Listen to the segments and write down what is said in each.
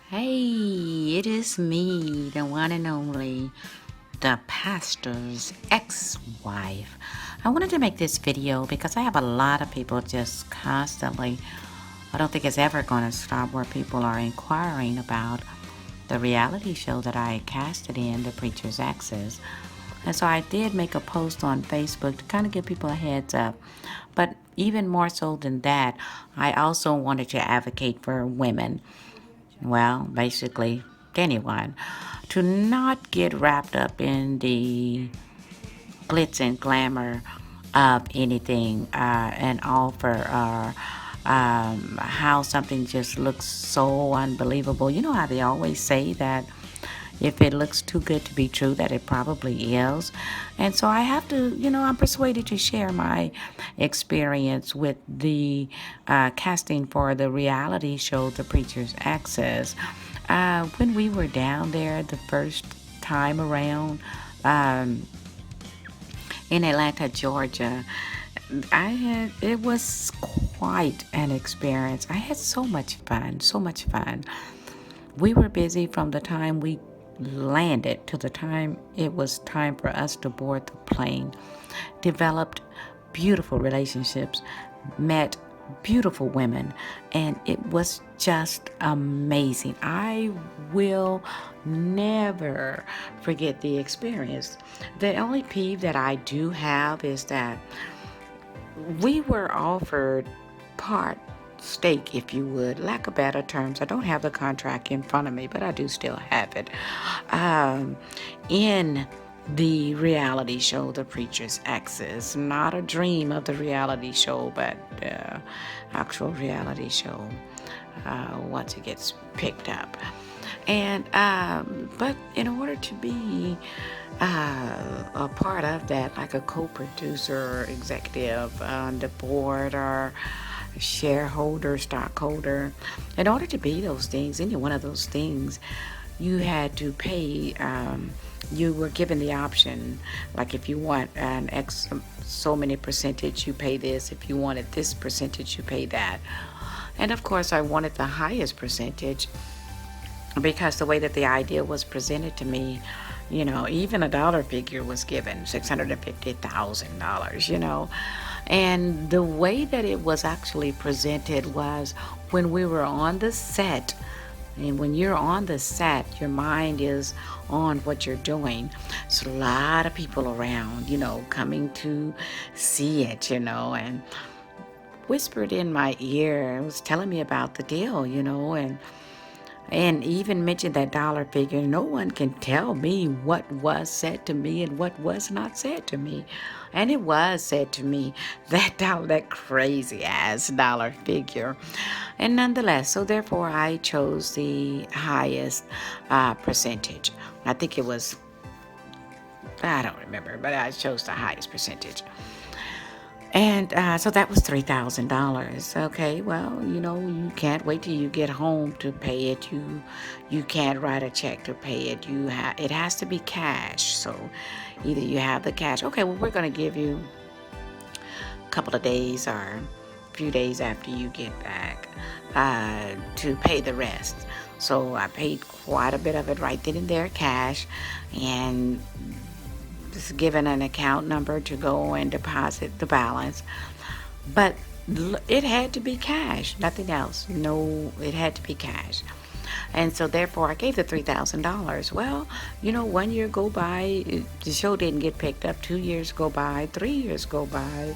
Hey, it is me, the one and only, the pastor's ex-wife. I wanted to make this video because I have a lot of people just constantly, I don't think it's ever going to stop, where people are inquiring about the reality show that I casted in, The Preacher's Exes. And so I did make a post on Facebook to kind of give people a heads up. But even more so than that, I also wanted to advocate for women, well, basically anyone, to not get wrapped up in the glitz and glamour of anything and offer or how something just looks so unbelievable. You know how they always say that if it looks too good to be true, that it probably is. And so I have to, I'm persuaded to share my experience with the casting for the reality show, The Preacher's Exes. When we were down there the first time around, um, in Atlanta, Georgia, it was quite an experience. I had so much fun, so much fun. We were busy from the time we landed to the time it was time for us to board the plane. Developed beautiful relationships, met beautiful women, and it was just amazing. I will never forget the experience. The only peeve that I do have is that we were offered part stake, if you would, lack of better terms. I don't have the contract in front of me, but I do still have it. In the reality show, The Preacher's Exes, not a dream of the reality show, but actual reality show once it gets picked up. And but in order to be a part of that, like a co-producer or executive on the board or shareholder, stockholder, in order to be those things, any one of those things, you had to pay. You were given the option, like if you want an X so many percentage, you pay this. If you wanted this percentage, you pay that. And of course, I wanted the highest percentage because the way that the idea was presented to me, even a dollar figure was given, $650,000, And the way that it was actually presented was when we were on the set. And when you're on the set, your mind is on what you're doing. So a lot of people around, coming to see it, and whispered in my ear, was telling me about the deal, and even mentioned that dollar figure. No one can tell me what was said to me and what was not said to me. And it was said to me, that crazy ass dollar figure. And nonetheless, so therefore I chose the highest percentage. I think it was, I don't remember, but I chose the highest percentage. And so that was $3,000. Okay, well, you can't wait till you get home to pay it. You can't write a check to pay it. It has to be cash. So either you have the cash. Okay, well, we're going to give you a couple of days or a few days after you get back to pay the rest. So I paid quite a bit of it right then and there, cash, and just given an account number to go and deposit the balance. But it had to be cash, nothing else. No, it had to be cash. And so therefore I gave the $3,000. Well, 1 year go by, the show didn't get picked up. 2 years go by, 3 years go by,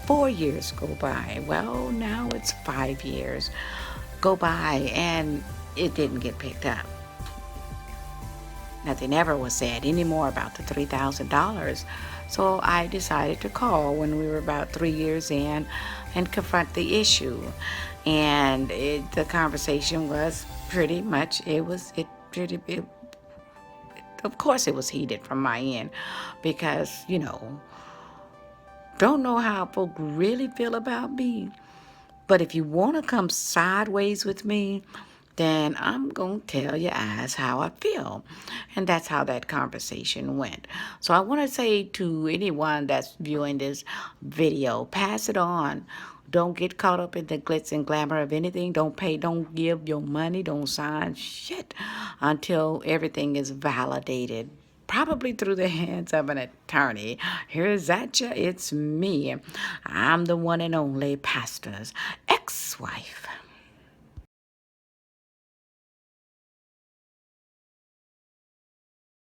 4 years go by. Well, now it's 5 years go by and it didn't get picked up. Nothing ever was said anymore about the $3,000. So I decided to call when we were about 3 years in and confront the issue. And the conversation was pretty much, of course it was heated from my end because, don't know how folk really feel about me. But if you want to come sideways with me, then I'm going to tell your ass how I feel. And that's how that conversation went. So I want to say to anyone that's viewing this video, pass it on. Don't get caught up in the glitz and glamour of anything. Don't give your money, don't sign shit until everything is validated. Probably through the hands of an attorney. Here's at ya, it's me. I'm the one and only pastor's ex-wife.